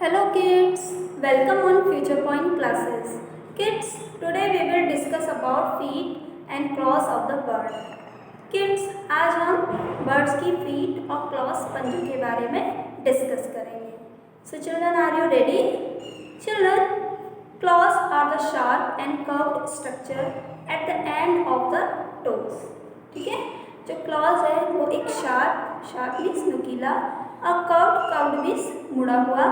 Hello kids, welcome on Future Point classes. Kids, today we will discuss about feet and claws of the bird. Kids, आज हम birds की feet और claws पंजों के बारे में discuss करेंगे. So children, are you ready? Children, claws are the sharp and curved structure at the end of the toes. ठीक है, जो claws है वो एक sharp means नुकीला और कर्व्ड मीन्स मुड़ा हुआ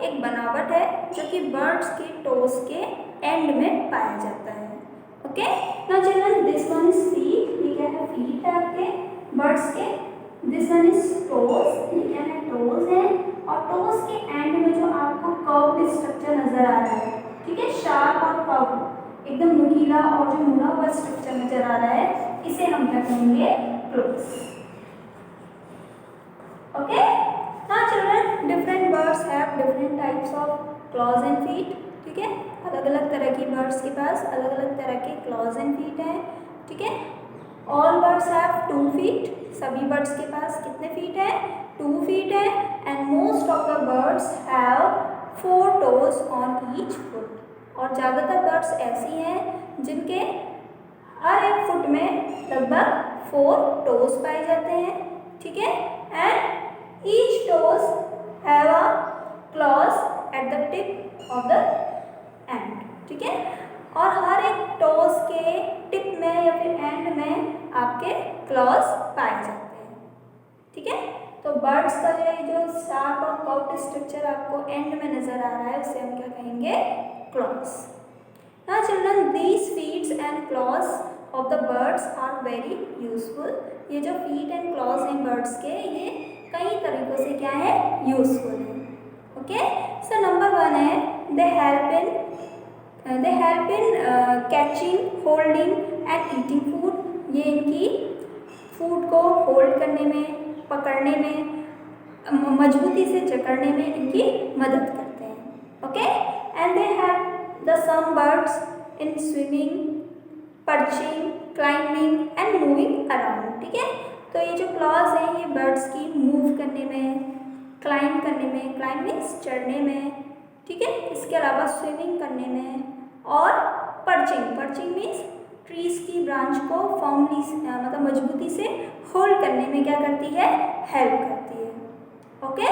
एक बनावट है जो कि बर्ड्स के टोस के एंड में पाया जाता है. Okay, now children this one is feet. ये क्या है? फीट है आपके बर्ड्स के. This one is toes. ये क्या है? टोस है. और टोस के एंड में जो आपको कर्व्ड स्ट्रक्चर नजर आ रहा है, ठीक है, शार्प और कर्व्ड एकदम नुकीला और जो मुड़ा हुआ स्ट्रक्चर नजर आ रहा है, इसे हम क्या कहेंगे? Close. Okay, now children, different birds have different types of claws and feet. ठीक है, अलग अलग तरह की बर्ड्स के पास अलग अलग तरह के claws and feet हैं. ठीक है, all birds have 2 feet. सभी बर्ड्स के पास कितने फीट है? 2 feet है. and most of the birds have 4 toes on each foot. और ज़्यादातर बर्ड्स ऐसी हैं जिनके हर एक फुट में लगभग 4 टोज पाए जाते हैं. ठीक है, and each toes have a claws at the tip of the end. ठीक है, और हर एक टोस के टिप में या फिर एंड में आपके क्लॉज पाए जाते हैं. ठीक है, तो बर्ड्स का जो शार्प और कर्व्ड स्ट्रक्चर आपको एंड में नजर आ रहा है उसे हम क्या कहेंगे? Claws. Now children, these feets and claws of the birds are very useful. ये जो फीट एंड क्लॉज हैं बर्ड्स के, ये कई तरीकों से क्या है? यूजफुल है. ओके, सो नंबर 1 है they help in catching, holding and eating food. ये इनकी फूड को होल्ड करने में, पकड़ने में, मजबूती से जकड़ने में इनकी मदद करते हैं. Okay, and they have the some birds in swimming, perching, climbing and moving around. ठीक है, तो ये जो क्लॉज हैं ये बर्ड्स की मूव करने में, क्लाइंब करने में, क्लाइंब मीन्स चढ़ने में, ठीक है, इसके अलावा स्विमिंग करने में, और पर्चिंग मीन्स ट्रीज की ब्रांच को फॉर्मली मतलब मजबूती से होल्ड करने में क्या करती है? हेल्प करती है. Okay,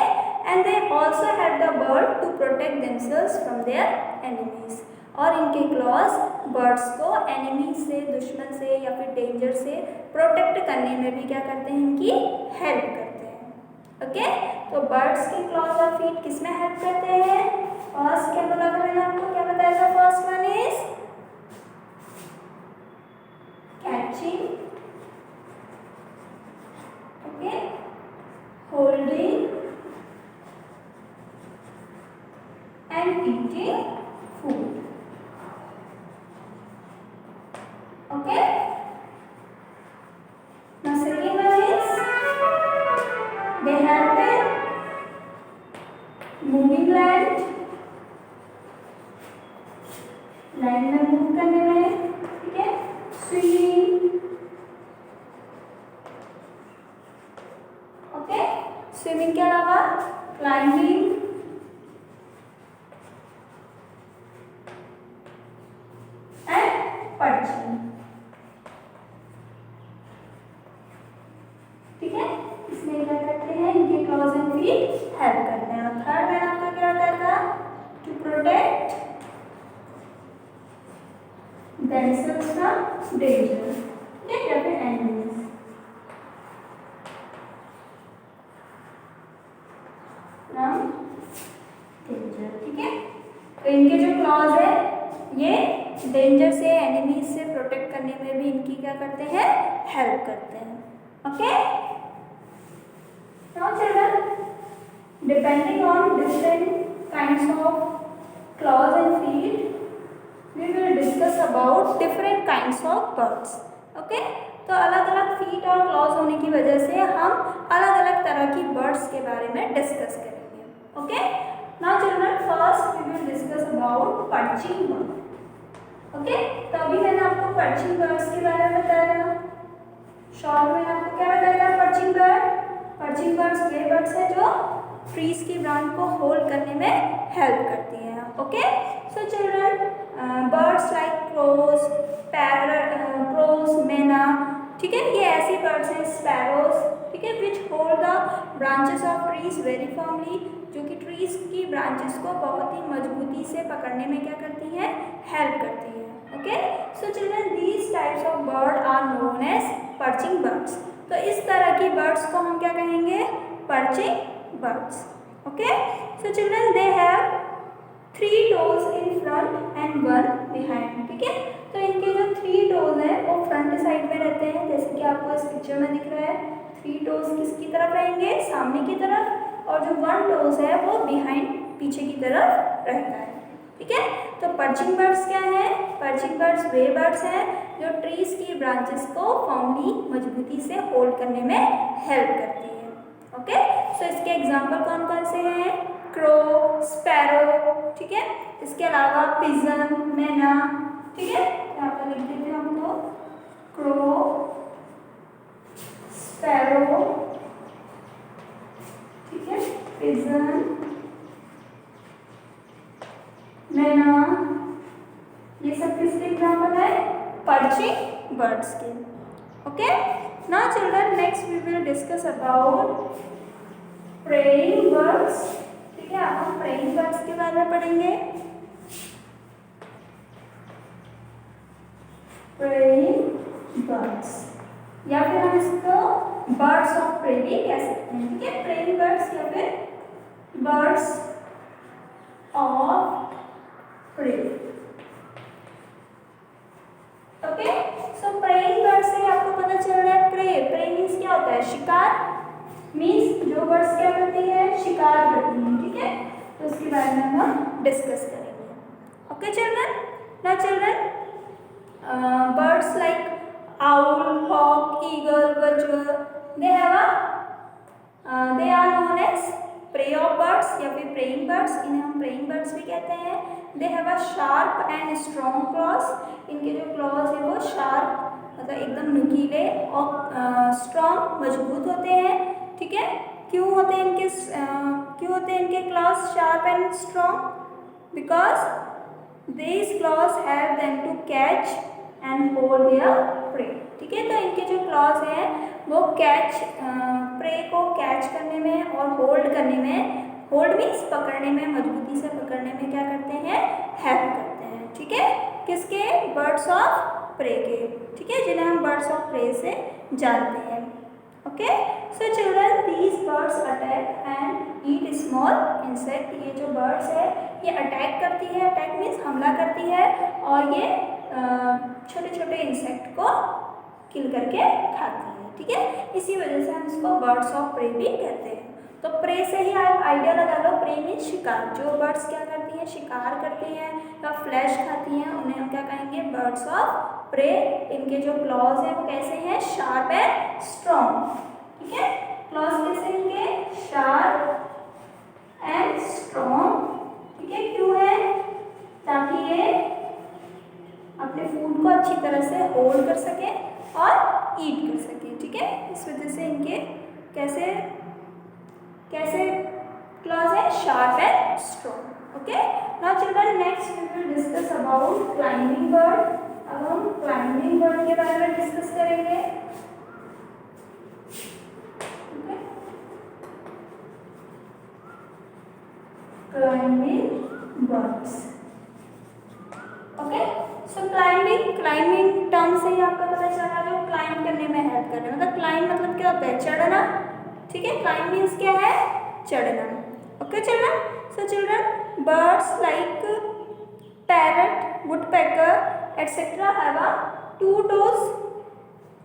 and they also help the bird to protect themselves from their enemies. और इनके क्लॉज बर्ड्स को एनिमी से, दुश्मन से या फिर डेंजर से प्रोटेक्ट करने में भी क्या करते हैं? इनकी हेल्प करते हैं. ओके, तो बर्ड्स के क्लॉज और फीट किस में हेल्प करते हैं? फर्स्ट क्या बोला था मैंने आपको? क्या बताया था? First one is catching, okay, holding and eating food. Okay. Now second one is they help in moving land में मूव करने में. ठीक है, स्विमिंग. ओके, स्विमिंग के अलावा क्लाइंबिंग, पर्चिंग. ठीक है, इसमें क्या करते हैं? इनके क्लॉज एंड फीट हेल्प करते हैं. और थर्ड में आपका क्या होता था? To protect themselves from danger. ठीक है, फिर एनिमीज. From danger. ठीक है, तो इनके जो क्लॉज है ये डेंजर से, एनिमीज से प्रोटेक्ट करने में भी इनकी क्या करते हैं? हेल्प करते हैं. Okay, now children, depending on different kinds of claws and feet we will discuss about different kinds of birds. Okay, तो अलग अलग फीट और क्लॉज होने की वजह से हम अलग अलग तरह की बर्ड्स के बारे में डिस्कस करेंगे. Okay, now children, first we will discuss about perching bird. Okay, तो अभी मैंने आपको पर्चिंग बर्ड्स के बारे में बताया था. शॉर्ट में आपको क्या बताया था? Perching bird. पर्चिंग बर्ड्स वे बर्ड्स है जो ट्रीज की ब्रांच को होल्ड करने में हेल्प करती हैं। Okay, so children, birds like crows, crows, myna, ठीक है, ये ऐसी बर्ड्स हैं, स्पैरोज, ठीक है, which hold the branches of trees very firmly, जो कि ट्रीज की ब्रांचेस को बहुत ही मजबूती से पकड़ने में क्या करती हैं, हेल्प करती हैं। Okay, so children, these types of bird are known as perching birds. तो इस तरह की बर्ड्स को हम क्या कहेंगे, perching birds. Okay, so children, they have 3 toes in front and 1 behind, ठीक है। तो इनके जो 3 toes हैं वो फ्रंट साइड में रहते हैं, जैसे कि आपको इस पिक्चर में दिख रहा है। 3 toes किसकी तरफ रहेंगे, सामने की तरफ, और जो 1 toes है वो बिहाइंड, पीछे की तरफ रहता है, ठीक है। तो पर्चिंग बर्ड्स क्या है, पर्चिंग बर्ड्स वे बर्ड्स हैं जो ट्रीज की ब्रांचेस को फर्मली, मजबूती से होल्ड करने में हेल्प करती है। ओके, सो इसके एग्जाम्पल कौन कौन से हैं, क्रो, स्पैरो, ठीक है, इसके अलावा पिजन, मैना, ठीक है, यहाँ पर लिख देते हैं हम लोग, क्रो, स्पैरो, ठीक है, पिजन, मैना, ये सब किसके एग्जाम्पल है, पर्चिंग बर्ड्स के। Okay, now children, next we will discuss about preying birds, ठीक है। अब हम प्रेइंग बर्ड्स के बारे में पढ़ेंगे। प्रेइंग बर्ड्स, या फिर हम इसको बर्ड्स ऑफ प्रे भी कह सकते हैं, ठीक है। प्रेइंग बर्ड्स या फिर birds of prey. Okay, so preying birds से आपको पता चल रहा है, प्रे मीन्स क्या होता है, शिकार, मीन्स जो बर्ड्स क्या करती है, शिकार करती हैं, ठीक है। तो उसके बारे में हम डिस्कस करेंगे। Okay children, now children, birds like owl, hawk, eagle, vulture, they are known as prey of birds या फिर preying birds, इन्हें हम preying birds भी कहते हैं। They have a sharp and strong claws, इनके जो claws हैं वो sharp, मतलब एकदम नुकीले और स्ट्रॉन्ग, मजबूत होते हैं, ठीक है। क्यों होते हैं इनके claws sharp and strong, because these claws help them to catch and hold their prey, ठीक है। तो इनके जो क्लॉज हैं वो प्रे को कैच करने में और होल्ड करने में, होल्ड मीन्स पकड़ने में, मजबूती से पकड़ने में क्या करते हैं, हेल्प करते हैं, ठीक है। किसके, बर्ड्स ऑफ प्रे के, ठीक है, जिन्हें हम बर्ड्स ऑफ प्रे से जानते हैं। Okay, so children, these birds attack and eat small insect, ये जो बर्ड्स है ये अटैक करती है, अटैक मीन्स हमला करती है, और ये छोटे छोटे इंसेक्ट को किल करके खाती है, ठीक है। इसी वजह से हम इसको बर्ड्स ऑफ प्रे भी कहते हैं। तो प्रे से ही आप आइडिया लगा लो, प्रे मीन्स शिकार, जो बर्ड्स क्या करती हैं, शिकार करती हैं या फ्लैश खाती हैं, उन्हें हम क्या कहेंगे, बर्ड्स ऑफ प्रे। इनके जो क्लॉज हैं वो कैसे हैं, शार्प एंड स्ट्रॉन्ग, ठीक है। क्लॉज कैसे इनके, शार्प एंड स्ट्रॉन्ग, ठीक है। क्यों है, ताकि ये अपने फूड को अच्छी तरह से होल्ड कर सके और ईट कर सके, ठीक है। इस वजह से इनके कैसे क्लॉज है, sharp and strong. Okay, now children, next we will discuss about climbing bird. अब हम क्लाइंबिंग बर्ड के बारे में डिस्कस करेंगे। Climbing birds, okay. So climbing term से ही आपका पता चला, जो क्लाइंब करने में हेल्प कर रहे हैं, मतलब क्लाइंब मतलब क्या होता है, चढ़ना, ठीक है। क्लाइंब मीन्स क्या है, चढ़ना। Okay children, so children, birds like parrot, woodpecker etc. have a 2 toes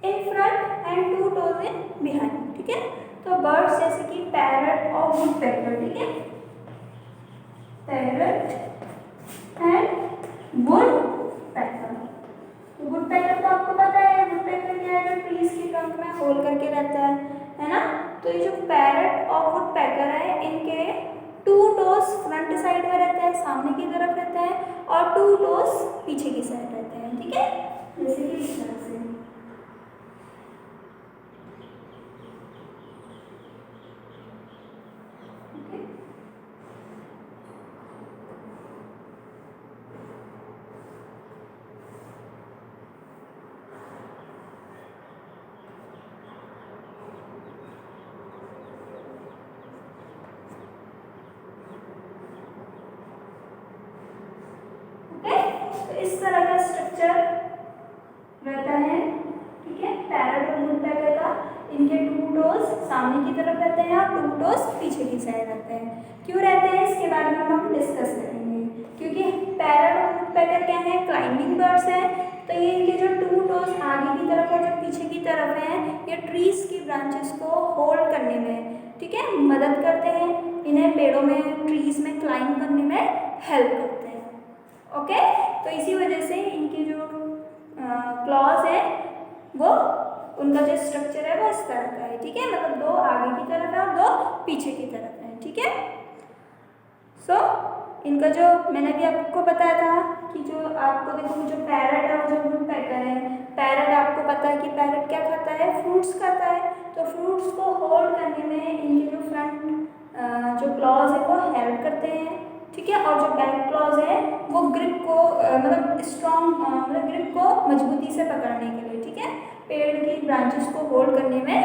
in front and 2 toes in behind, ठीक है। तो बर्ड्स जैसे कि पैरट और वुडपेकर, ठीक है, पैरट एंड वुडपेकर। तो वुडपेकर तो आपको पता है, वुडपेकर क्या है, जो ट्रीज की ट्रंक में होल करके रहता है ना। तो ये जो पैरट और वुडपेकर है, इनके 2 टोस फ्रंट साइड में रहते हैं, सामने की तरफ रहते हैं, और 2 टोस पीछे की साइड रहते हैं, ठीक है, जैसे कि इस तरह से। तो इस तरह का स्ट्रक्चर रहता है, ठीक है, पैरेट और वुडपेकर का। इनके 2 टोज सामने की तरफ रहते हैं और 2 टोज पीछे की साइड रहते हैं। क्यों रहते हैं इसके बारे में हम डिस्कस करेंगे, क्योंकि पैरेट और वुडपेकर क्या है, क्लाइंबिंग बर्ड्स हैं। तो ये इनके जो 2 टोज आगे की तरफ और जो पीछे की तरफ हैं, ये ट्रीज की ब्रांचेस को होल्ड करने में, ठीक है, मदद करते हैं। इन्हें पेड़ों में, ट्रीज में क्लाइंब करने में हेल्प करते हैं। ओके, तो इसी वजह से इनकी जो क्लॉज है वो, उनका जो स्ट्रक्चर है वो इस तरह का है, ठीक है, मतलब 2 आगे की तरफ है और 2 पीछे की तरफ है, ठीक है। सो इनका जो मैंने भी आपको बताया था कि जो आपको देखो जो पैरेट है और जो वुडपेकर है, पैरेट आपको पता है कि पैरेट क्या खाता है, फ्रूट्स खाता है। तो फ्रूट्स को होल्ड करने में इनके जो फ्रंट जो क्लॉज है वो हेल्प करते हैं, ठीक है, और जो बैक क्लॉज है वो ग्रिप को मतलब स्ट्रॉन्ग मतलब ग्रिप को मजबूती से पकड़ने के लिए, ठीक है, पेड़ की ब्रांचेस को होल्ड करने में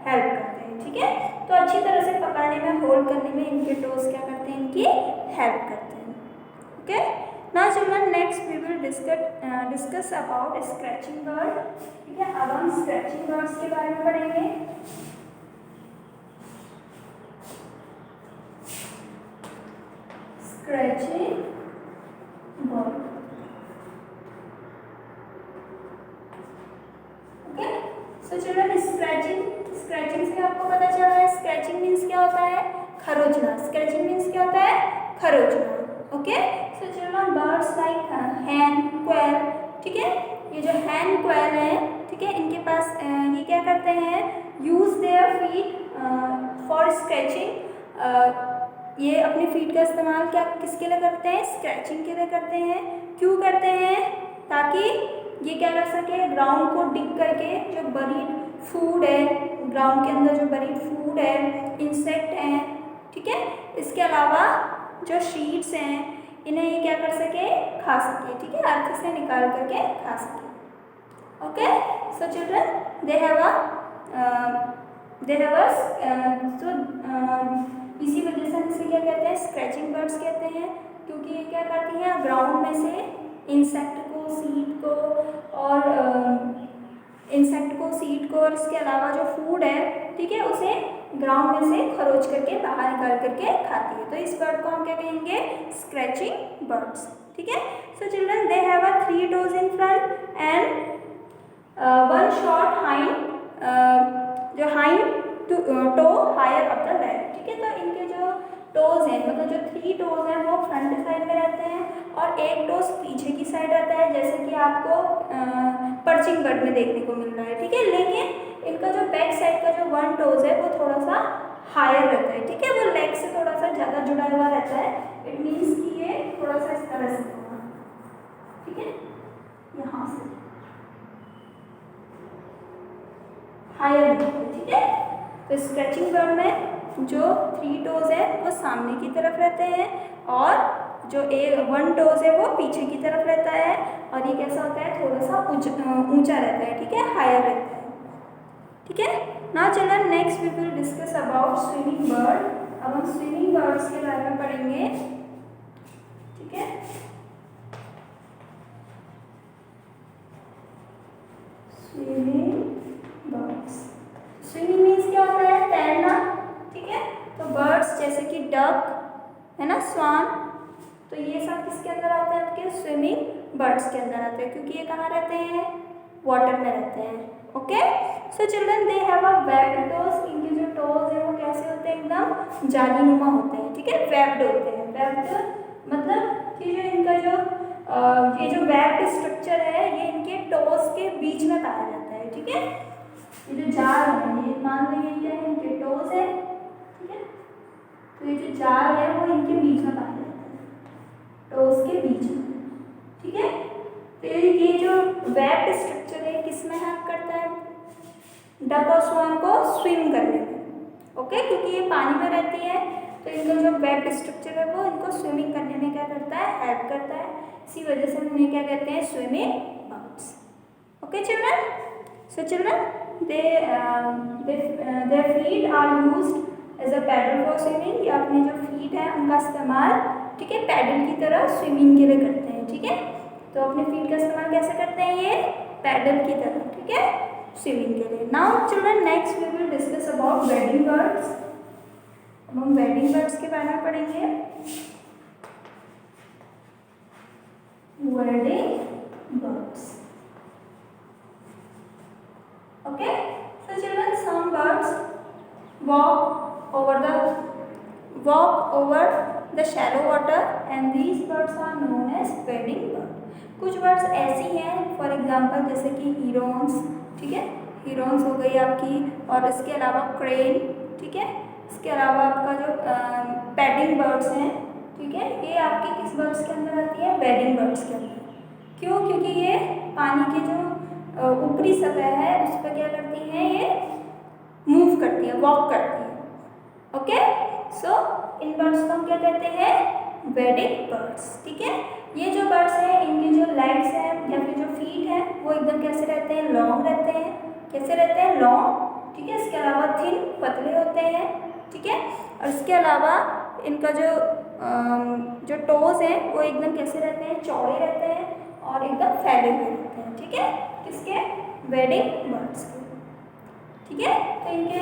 हेल्प करते हैं, ठीक है। तो अच्छी तरह से पकड़ने में, होल्ड करने में इनके टोज क्या करते हैं, इनकी हेल्प करते हैं। Okay, now children next we will discuss about scratching bird, ठीक है। अब हम स्क्रैचिंग बर्ड्स के बारे में पढ़ेंगे। Scratching bird, okay. So children scratching से आपको पता चला है, स्क्रैचिंग मीन्स क्या होता है, खरोचना। स्क्रैचिंग मीन्स क्या होता है, खरोचना। Okay, so children birds like hen, quail, ठीक है, ये जो हैन क्वेल है, ठीक है, इनके पास ये क्या करते हैं, use their feet for scratching. ये अपने फीट का इस्तेमाल क्या किसके लिए करते हैं, स्क्रैचिंग के लिए करते हैं। क्यों करते हैं, ताकि ये क्या कर सके, ग्राउंड को डिग करके जो बरीड फूड है, ग्राउंड के अंदर जो बरीड फूड है, इंसेक्ट हैं, ठीक है, इसके अलावा जो शीड्स हैं, इन्हें ये क्या कर सके, खा सके, ठीक है, अर्थ से निकाल करके खा सके। Okay, so children they have इसी वजह से हम इसे क्या कहते हैं, स्क्रैचिंग बर्ड्स कहते हैं, क्योंकि ये क्या करती हैं, ग्राउंड में से इंसेक्ट को, सीड को और इसके अलावा जो फूड है, ठीक है, उसे ग्राउंड में से खरोच करके बाहर निकाल करके खाती है। तो इस बर्ड को हम क्या कहेंगे, स्क्रैचिंग बर्ड्स, ठीक है। So children they have 3 toes in front and 1 short hind, जो hind toe higher up the back, ठीक है। तो इनके जो टोज हैं, मतलब जो 3 टोज हैं वो फ्रंट साइड में रहते हैं और 1 टोज पीछे की साइड रहता है, जैसे कि आपको पर्चिंग बर्ड में देखने को मिल रहा है, ठीक है। लेकिन इनका जो बैक साइड का जो 1 टोज है वो थोड़ा सा हायर रहता है, ठीक है, वो लेग से थोड़ा सा ज़्यादा जुड़ा हुआ रहता है। इट मीन्स कि ये थोड़ा सा इस तरह से होगा, ठीक है, यहाँ से हायर, ठीक है। तो स्क्रैचिंग बर्ड में जो 3 टोज है वो सामने की तरफ रहते हैं और जो 1 टोज है वो पीछे की तरफ रहता है, और ये कैसा होता है, थोड़ा सा ऊंचा रहता है, ठीक है, हायर रहता है, ठीक है। Now children next we will discuss about swimming bird. अब हम स्विमिंग बर्ड्स के बारे में पढ़ेंगे, ठीक है। स्विमिंग बर्ड्स, स्विमिंग मीन्स क्या होता है, तैरना, ठीक है। तो बर्ड्स जैसे कि डक है ना, स्वान, तो ये सब किसके अंदर आते हैं, आपके स्विमिंग बर्ड्स के अंदर आते हैं, क्योंकि ये कहाँ रहते हैं, वाटर में रहते हैं। Okay, so children they have a webbed toes, इनके जो टोज है वो कैसे होते हैं, एकदम जालीनुमा होते हैं, ठीक है, वेब्ड होते हैं। वेब्ड मतलब कि जो इनका जो ये जो वेब्ड स्ट्रक्चर है ये इनके टोज के बीच में पाया जाता है, ठीक है। ये जो जाल है, ये मान लीजिए क्या है, इनके टोज है, ठीक है, तो ये जो जाल है वो इनके बीच में पाया जाता है, टोज के बीच में, ठीक है। तो ये जो वेब्ड स्ट्रक्चर है किसमें हेल्प करता है, डक और स्वान को स्विम करने में, ओके, क्योंकि ये पानी में रहती है, तो इनका जो वेब्ड स्ट्रक्चर है वो इनको स्विमिंग करने में क्या करता है, हेल्प करता है। इसी वजह से हम इन्हें क्या कहते हैं, swimming birds. Okay children, so children their feet are used as a paddle for swimming, या अपने जो फीट है उनका इस्तेमाल, ठीक है, पैडल की तरह स्विमिंग के लिए करते हैं, ठीक है। तो अपने फीट का इस्तेमाल कैसे करते हैं ये पैडल की तरह, ठीक है, स्विमिंग के लिए। Now children next we will discuss about wading birds. अब हम वेडिंग बर्ड्स के बारे में पढ़ेंगे। Wading birds, okay, so children some birds walk over the shallow water and these birds are known as wading bird। कुछ birds ऐसी हैं for example जैसे कि हीरोन्स, ठीक है, हीरोन्स हो गई आपकी, और इसके अलावा क्रेन, ठीक है, इसके अलावा आपका जो पैडिंग बर्ड्स हैं, ठीक है, ये आपके किस बर्ड्स के अंदर आती है, वेडिंग बर्ड्स के अंदर। क्यों? क्योंकि ये पानी की जो ऊपरी सतह है उस पर क्या करती हैं, ये मूव करती है, वॉक करती है। ओके, सो इन बर्ड्स को हम क्या कहते हैं, वेडिंग बर्ड्स, ठीक है। ये जो बर्ड्स हैं इनके जो लेग्स हैं या फिर जो फीट हैं वो एकदम कैसे रहते हैं, लॉन्ग रहते हैं। कैसे रहते हैं, लॉन्ग, ठीक है। इसके अलावा थिन, पतले होते हैं, ठीक है। और इसके अलावा इनका जो टोज हैं वो एकदम कैसे रहते हैं, चौड़े रहते हैं और एकदम फैले हुए रहते हैं, ठीक है, किसके, वेडिंग बर्ड्स के, ठीक है। तो इनके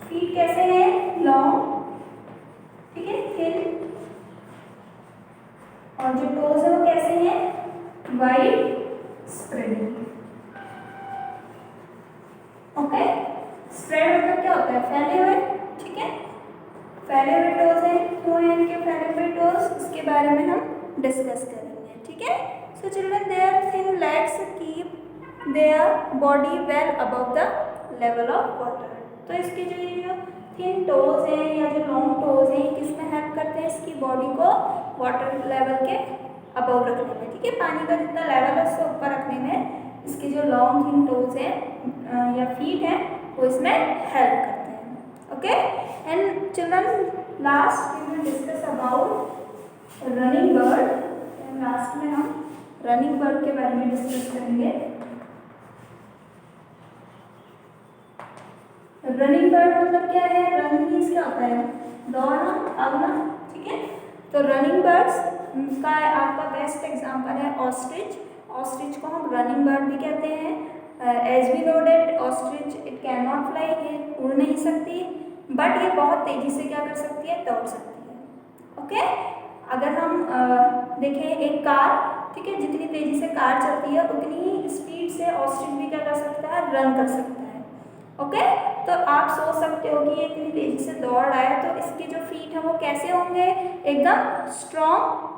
फीट कैसे हैं, लॉन्ग, ठीक है, थिन, और जो टोज है वो कैसे हैं, वाइड स्प्रेडिंग। ओके, स्प्रेड मतलब क्या होता है, फैले हुए, ठीक है, फैले हुए टोज हैं। क्यों है इनके फैले हुए टोज, इसके बारे में हम डिस्कस करेंगे, ठीक है। So children their thin legs keep their body well above the level of water. तो इसके जो थिन टोज हैं या जो लॉन्ग टोज हैं किसमें हेल्प करते हैं, इसकी बॉडी को वाटर लेवल के अबव रखने में, ठीक है, पानी का जितना लेवल है उससे ऊपर रखने में इसके जो लॉन्ग थिन टोज हैं या फीट हैं वो इसमें हेल्प करते हैं। Okay, and children last we will discuss about running bird. Last में हम रनिंग बर्ड के बारे में डिस्कस करेंगे। रनिंग बर्ड मतलब क्या है, रनिंग मीन्स क्या होता है, दौड़ना, भागना, ठीक है। तो रनिंग बर्ड्स का आपका बेस्ट एग्जांपल है ऑस्ट्रिच। ऑस्ट्रिच को हम रनिंग बर्ड भी कहते हैं। As we know that ostrich it can not fly, ये उड़ नहीं सकती, बट ये बहुत तेजी से क्या कर सकती है, दौड़ सकती है। ओके, अगर हम देखें एक कार, ठीक है, जितनी तेजी से कार चलती है उतनी ही स्पीड से ऑस्ट्रिच भी क्या कर सकता है, रन कर सकता है। ओके, तो आप सोच सकते हो कि ये इतनी तेजी से दौड़ रहा है तो इसके जो फीट हैं वो कैसे होंगे, एकदम स्ट्रॉन्ग,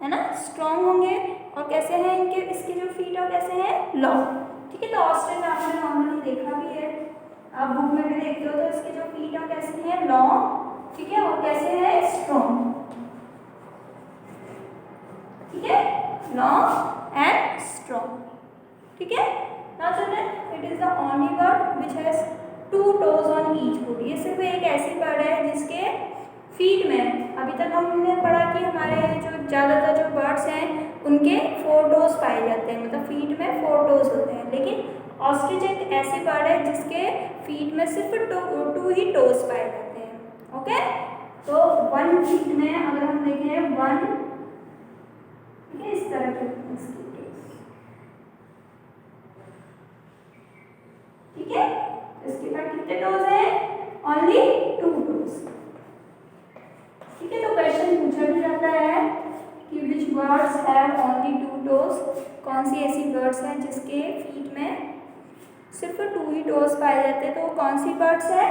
है ना, स्ट्रॉन्ग होंगे। और कैसे हैं इनके, इसके जो फीट है कैसे हैं, लॉन्ग, ठीक है। तो ऑस्ट्रिच आपने नॉर्मली देखा भी है, आप बुक में भी देखते हो, तो इसके जो फीट है कैसे हैं, लॉन्ग, ठीक है, और कैसे हैं, स्ट्रॉन्ग, ठीक है, लॉन्ग एंड स्ट्रॉन्ग, ठीक है। Now children it is the only bird which has 2 toes on each foot। ये सिर्फ एक ऐसी बर्ड है जिसके फीट में, अभी तक हमने पढ़ा कि हमारे जो ज़्यादातर जो बर्ड्स हैं उनके 4 toes पाए जाते हैं, मतलब फीट में 4 toes होते हैं, लेकिन ऑस्ट्रिच एक ऐसी बर्ड है जिसके फीट में सिर्फ 2 ही toes पाए जाते हैं। ओके, तो 1 फीट में अगर हम देखें 1, ठीक है, इस तरह के, ठीक है, इसके पास कितने टोज हैं, ओनली 2 टोज, ठीक है। तो क्वेश्चन पूछा भी जाता है कि विच बर्ड्स हैव ओनली 2 टोज, कौन सी ऐसी बर्ड्स हैं जिसके फीट में सिर्फ 2 ही टोज पाए जाते हैं, तो वो कौन सी बर्ड्स है,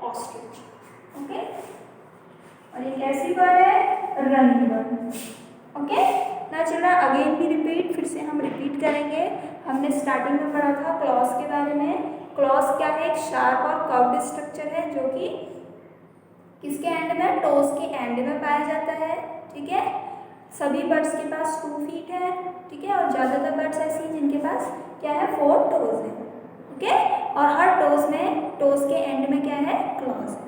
ऑस्ट्रिच। ओके, और ये कैसी बर्ड है, रनिंग बर्ड। ओके, ना चिल्ड्रन अगेन भी रिपीट, फिर से हम रिपीट करेंगे। हमने स्टार्टिंग में पढ़ा था क्लॉज के बारे में। क्लॉज क्या है, एक शार्प और कर्व्ड स्ट्रक्चर है जो कि किसके एंड में, टोज के एंड में पाया जाता है, ठीक है। सभी बर्ड्स के पास 2 फीट है, ठीक है, और ज़्यादातर बर्ड्स ऐसी हैं जिनके पास क्या है, 4 टोज है, ओके। और हर टोज के एंड में क्या है, क्लॉज है,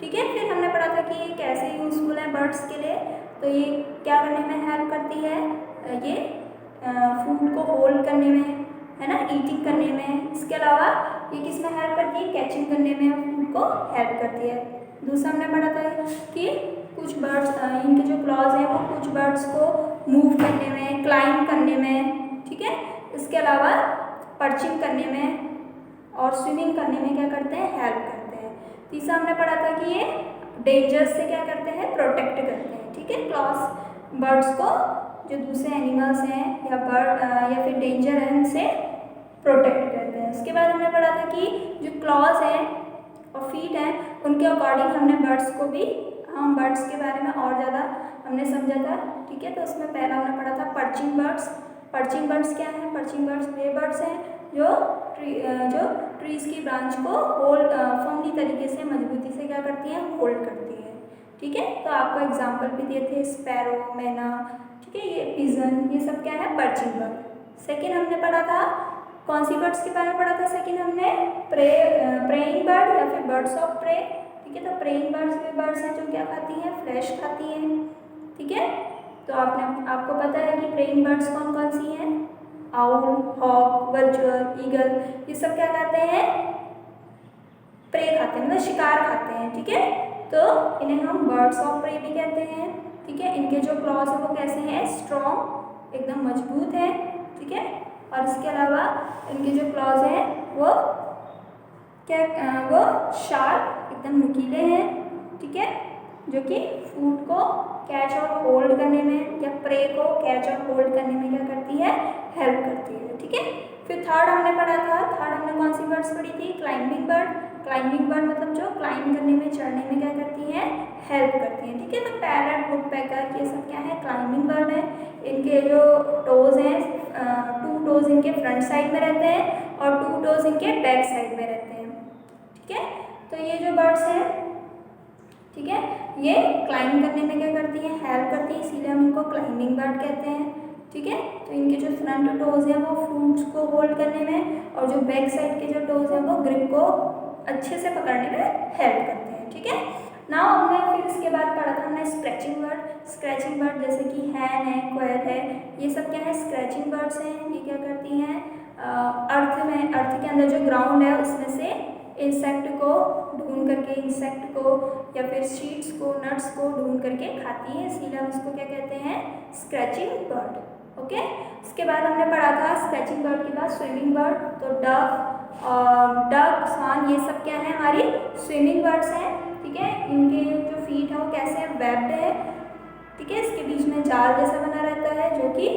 ठीक है। फिर हमने पढ़ा था कि ये कैसे यूजफुल है बर्ड्स के लिए। तो ये क्या करने में हेल्प करती है, ये फूड को होल्ड करने में, है ना, ईटिंग करने में। इसके अलावा ये किस में हेल्प करती है, कैचिंग करने में फूड को हेल्प करती है। दूसरा हमने पढ़ा था कि कुछ बर्ड्स इनके जो क्लॉज हैं वो कुछ बर्ड्स को मूव करने में, क्लाइंब करने में, ठीक है, इसके अलावा पर्चिंग करने में और स्विमिंग करने में क्या करते हैं, हेल्प करते हैं। तीसरा हमने पढ़ा था कि ये डेंजर्स से क्या करते हैं, प्रोटेक्ट करते हैं, ठीक है, क्लॉज बर्ड्स को जो दूसरे एनिमल्स हैं या बर्ड या फिर डेंजर है उनसे प्रोटेक्ट करते हैं। उसके बाद हमने पढ़ा था कि जो क्लॉज हैं और फीट हैं उनके अकॉर्डिंग हमने बर्ड्स को भी, हम बर्ड्स के बारे में और ज़्यादा हमने समझा था, ठीक है। तो उसमें पहला हमने पढ़ा था पर्चिंग बर्ड्स। पर्चिंग बर्ड्स क्या है, पर्चिंग बर्ड्स वे बर्ड्स हैं जो ट्रीज़ की ब्रांच को होल्ड फर्मली तरीके से मजबूती से क्या करती हैं, होल्ड करती है, ठीक है। तो आपको एग्जाम्पल भी दिए थे, स्पैरो, मैना, ठीक है, ये पिजन, ये सब क्या है, पर्चिंग बर्ड। सेकेंड हमने पढ़ा था कौन सी बर्ड्स के बारे में पढ़ा था, सेकेंड हमने प्रेइंग बर्ड या फिर बर्ड्स ऑफ प्रे, ठीक है। तो प्रेइंग बर्ड्स वे बर्ड्स हैं जो क्या खाती हैं, फ्लैश खाती हैं, ठीक है। तो आपको पता है कि प्रेइंग बर्ड्स कौन कौन सी हैं, आउल, हॉक, वल्चर, ईगल, ये सब क्या खाते हैं, प्रे खाते हैं, मतलब शिकार खाते हैं, ठीक है। तो इन्हें हम बर्ड्स ऑफ प्रे भी कहते हैं, ठीक है। इनके जो क्लॉज है वो कैसे हैं, स्ट्रॉन्ग, एकदम मजबूत है, ठीक है। और इसके अलावा इनके जो क्लॉज हैं वो वो शार्प, एकदम नुकीले हैं, ठीक है, जो कि फूड को कैच और होल्ड करने में या प्रे को कैच और होल्ड करने में क्या करती है, हेल्प करती है, ठीक है। फिर थर्ड हमने पढ़ा था, थर्ड हमने कौन सी बर्ड्स पढ़ी थी, क्लाइंबिंग बर्ड। क्लाइंबिंग बर्ड मतलब जो क्लाइंब करने में, चढ़ने में क्या करती हैं, हेल्प करती हैं, ठीक है। तो पैरट, वुडपेकर, ये सब क्या है, क्लाइंबिंग बर्ड है। इनके जो टोज हैं, 2 टोज इनके फ्रंट साइड में रहते हैं और 2 टोज इनके बैक साइड में रहते हैं, ठीक है। तो ये जो बर्ड्स हैं, ठीक है, ये क्लाइंब करने में क्या करती हैं, हेल्प करती है, इसीलिए हम इनको क्लाइंबिंग बर्ड कहते हैं, ठीक है। तो इनके जो फ्रंट टोज हैं वो फ्रूट्स को होल्ड करने में और जो बैक साइड के जो टोज हैं वो ग्रिप को अच्छे से पकड़ने में हेल्प करते हैं, ठीक है। नाउ हमने फिर इसके बाद पढ़ा था हमने स्क्रैचिंग बर्ड। स्क्रैचिंग बर्ड जैसे कि हैन है, क्वेल है, ये सब क्या है, स्क्रैचिंग बर्ड्स हैं। ये क्या करती हैं, अर्थ के अंदर जो ग्राउंड है उसमें से इंसेक्ट को ढूंढ करके, इंसेक्ट को या फिर सीड्स को, नट्स को ढूंढ करके खाती है, इसीलिए हम इसको क्या कहते हैं, स्क्रैचिंग बर्ड, ओके। इसके बाद हमने पढ़ा था स्क्रैचिंग बर्ड के बाद स्विमिंग बर्ड। तो डक, स्वान, ये सब क्या है, हमारी स्विमिंग बर्ड्स हैं, ठीक है। इनके जो फीट है वो कैसे हैं, वेब्ड है, ठीक है। इसके बीच में जाल जैसा बना रहता है जो कि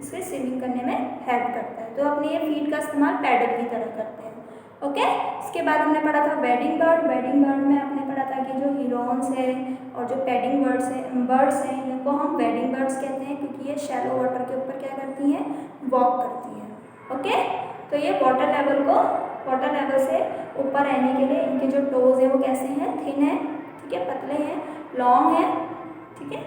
इसे स्विमिंग करने में हेल्प करता है। तो अपने ये फीट का इस्तेमाल पैडल की तरह करते हैं, ओके। इसके बाद हमने पढ़ा था वेडिंग बर्ड। वेडिंग बर्ड में हमने पढ़ा था कि जो हीरोन्स हैं और जो पैडिंग बर्ड्स हैं इनको हम वेडिंग बर्ड्स कहते हैं, क्योंकि ये शैलो वाटर के ऊपर क्या करती हैं, वॉक करती हैं, ओके। तो ये वाटर लेवल से ऊपर रहने के लिए इनके जो टोज हैं वो कैसे हैं, थिन है, ठीक है, पतले हैं, लॉन्ग है, ठीक है।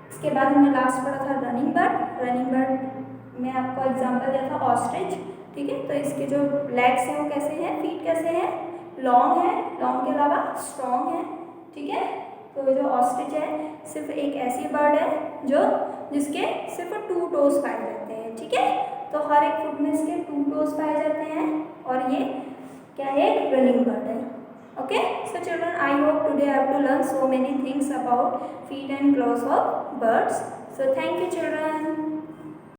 इसके बाद हमने लास्ट पढ़ा था रनिंग बर्ड। रनिंग बर्ड में आपको एग्जांपल दिया था ऑस्ट्रिच, ठीक है। तो इसके जो लेग्स हैं वो कैसे हैं, फीट कैसे हैं, लॉन्ग है, लॉन्ग के अलावा स्ट्रॉन्ग है, ठीक है। तो जो ऑस्ट्रिच है सिर्फ एक ऐसी बर्ड है जिसके सिर्फ 2 टोज पाए जाते हैं, ठीक है। तो हर एक फुट में इसके 2 टोज पाए जाते हैं और ये क्या है, एक रनिंग बर्ड है, okay. So children, I hope today I have to learn so many things about feet and claws of birds. So thank you children.